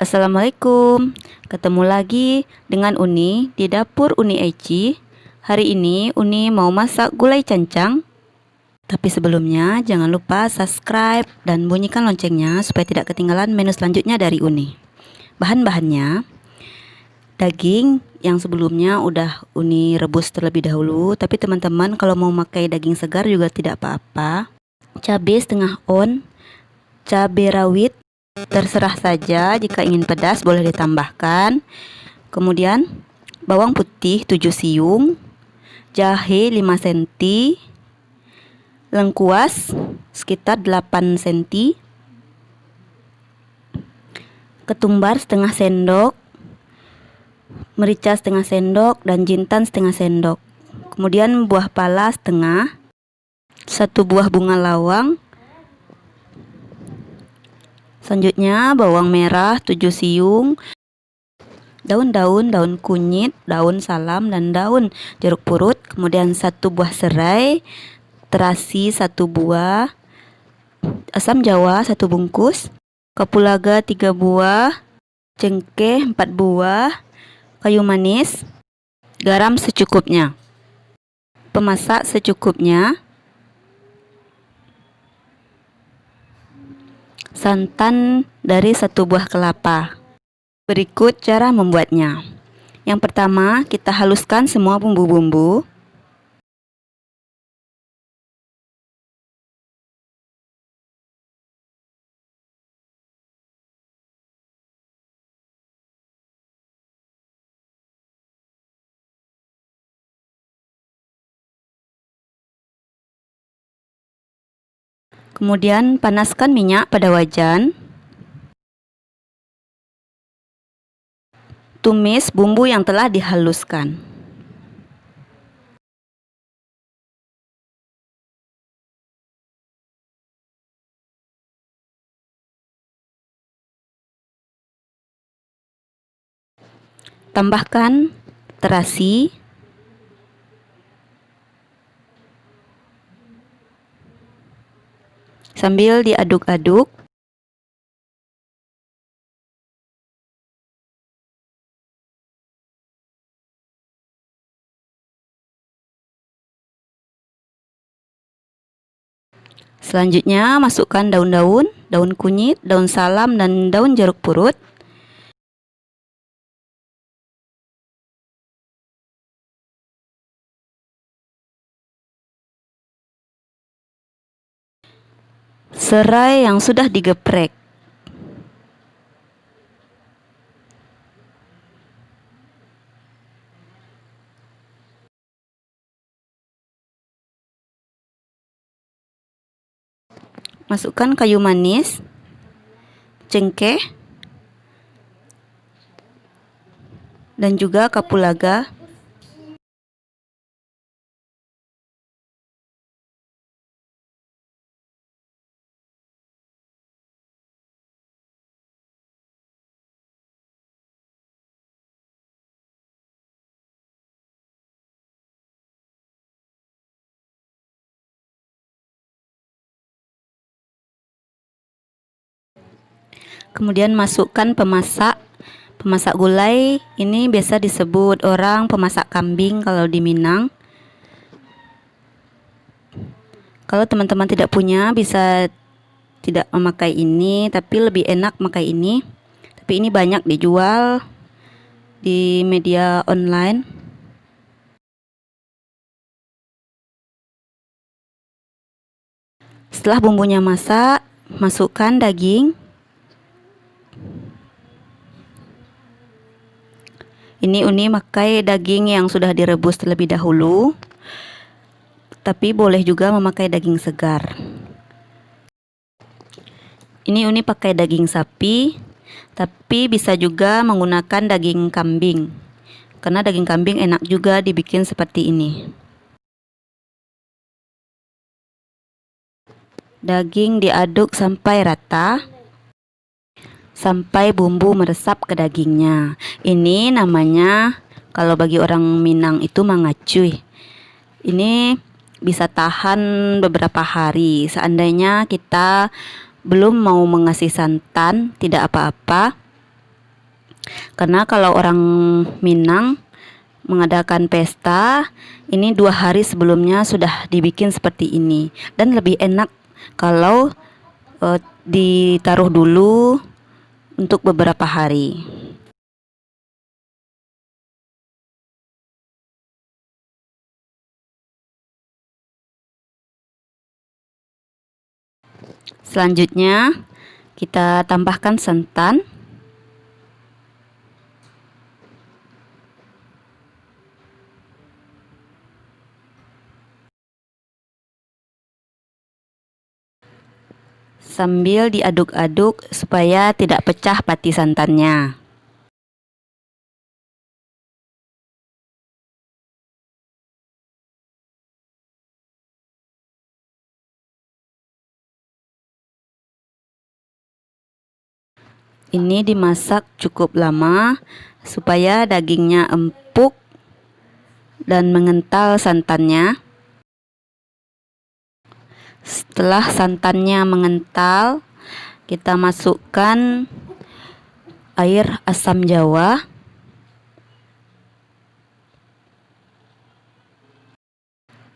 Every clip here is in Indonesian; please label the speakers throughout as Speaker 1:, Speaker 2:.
Speaker 1: Assalamualaikum, ketemu lagi dengan Uni di dapur Uni Eci. Hari ini Uni mau masak gulai cancang. Tapi sebelumnya jangan lupa subscribe dan bunyikan loncengnya supaya tidak ketinggalan menu selanjutnya dari Uni. Bahan-bahannya, daging yang sebelumnya udah Uni rebus terlebih dahulu. Tapi teman-teman kalau mau pakai daging segar juga tidak apa-apa. Cabai setengah on, cabai rawit. Terserah saja, jika ingin pedas boleh ditambahkan. Kemudian bawang putih 7 siung, jahe 5 cm, lengkuas sekitar 8 cm, ketumbar setengah sendok, merica setengah sendok, dan jintan setengah sendok. Kemudian buah pala setengah, 1 buah bunga lawang. Selanjutnya bawang merah 7 siung, daun-daun, daun kunyit, daun salam, dan daun jeruk purut. Kemudian 1 buah serai, terasi 1 buah, asam jawa 1 bungkus, kapulaga 3 buah, cengkeh 4 buah, kayu manis, garam secukupnya. Pemasak secukupnya. Santan dari 1 buah kelapa. Berikut cara membuatnya. Yang pertama, kita haluskan semua bumbu-bumbu. Kemudian panaskan minyak pada wajan. Tumis bumbu yang telah dihaluskan. Tambahkan terasi, sambil diaduk-aduk. Selanjutnya masukkan daun-daun, daun kunyit, daun salam, dan daun jeruk purut. Serai yang sudah digeprek. Masukkan kayu manis, cengkeh, dan juga kapulaga. Kemudian masukkan pemasak gulai. Ini biasa disebut orang pemasak kambing kalau di Minang. Kalau teman-teman tidak punya, bisa tidak memakai ini, tapi lebih enak memakai ini. Tapi ini banyak dijual di media online. Setelah bumbunya masak, masukkan daging. Ini Uni pakai daging yang sudah direbus terlebih dahulu, tapi boleh juga memakai daging segar. Ini Uni pakai daging sapi, tapi bisa juga menggunakan daging kambing, karena daging kambing enak juga dibikin seperti ini. Daging diaduk sampai rata, sampai bumbu meresap ke dagingnya. Ini namanya, kalau bagi orang Minang itu mangacuy. Ini bisa tahan beberapa hari. Seandainya kita belum mau mengasih santan, tidak apa-apa. Karena kalau orang Minang mengadakan pesta, ini 2 hari sebelumnya sudah dibikin seperti ini. Dan lebih enak kalau ditaruh dulu untuk beberapa hari. Selanjutnya kita tambahkan santan. Sambil diaduk-aduk supaya tidak pecah pati santannya. Ini dimasak cukup lama supaya dagingnya empuk dan mengental santannya. Setelah santannya mengental, kita masukkan air asam jawa.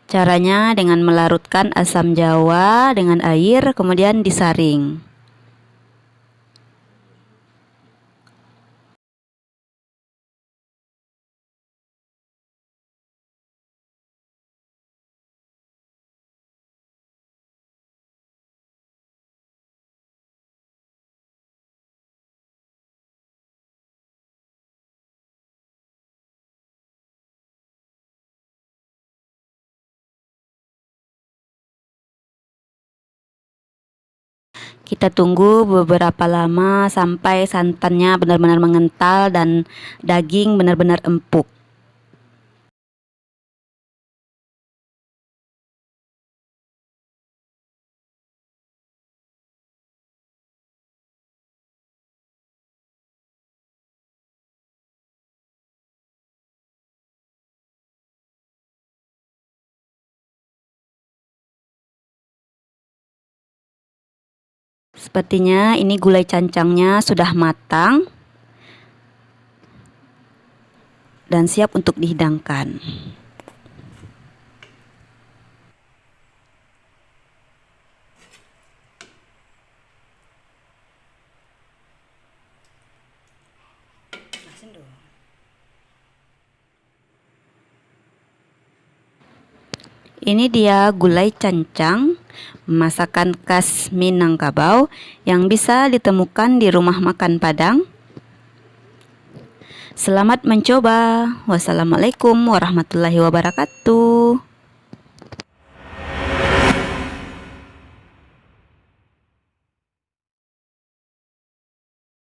Speaker 1: Caranya dengan melarutkan asam jawa dengan air, kemudian disaring. Kita tunggu beberapa lama sampai santannya benar-benar mengental dan daging benar-benar empuk. Sepertinya ini gulai cancangnya sudah matang dan siap untuk dihidangkan. Ini dia gulai cancang, masakan khas Minangkabau yang bisa ditemukan di rumah makan Padang. Selamat mencoba. Wassalamualaikum warahmatullahi wabarakatuh.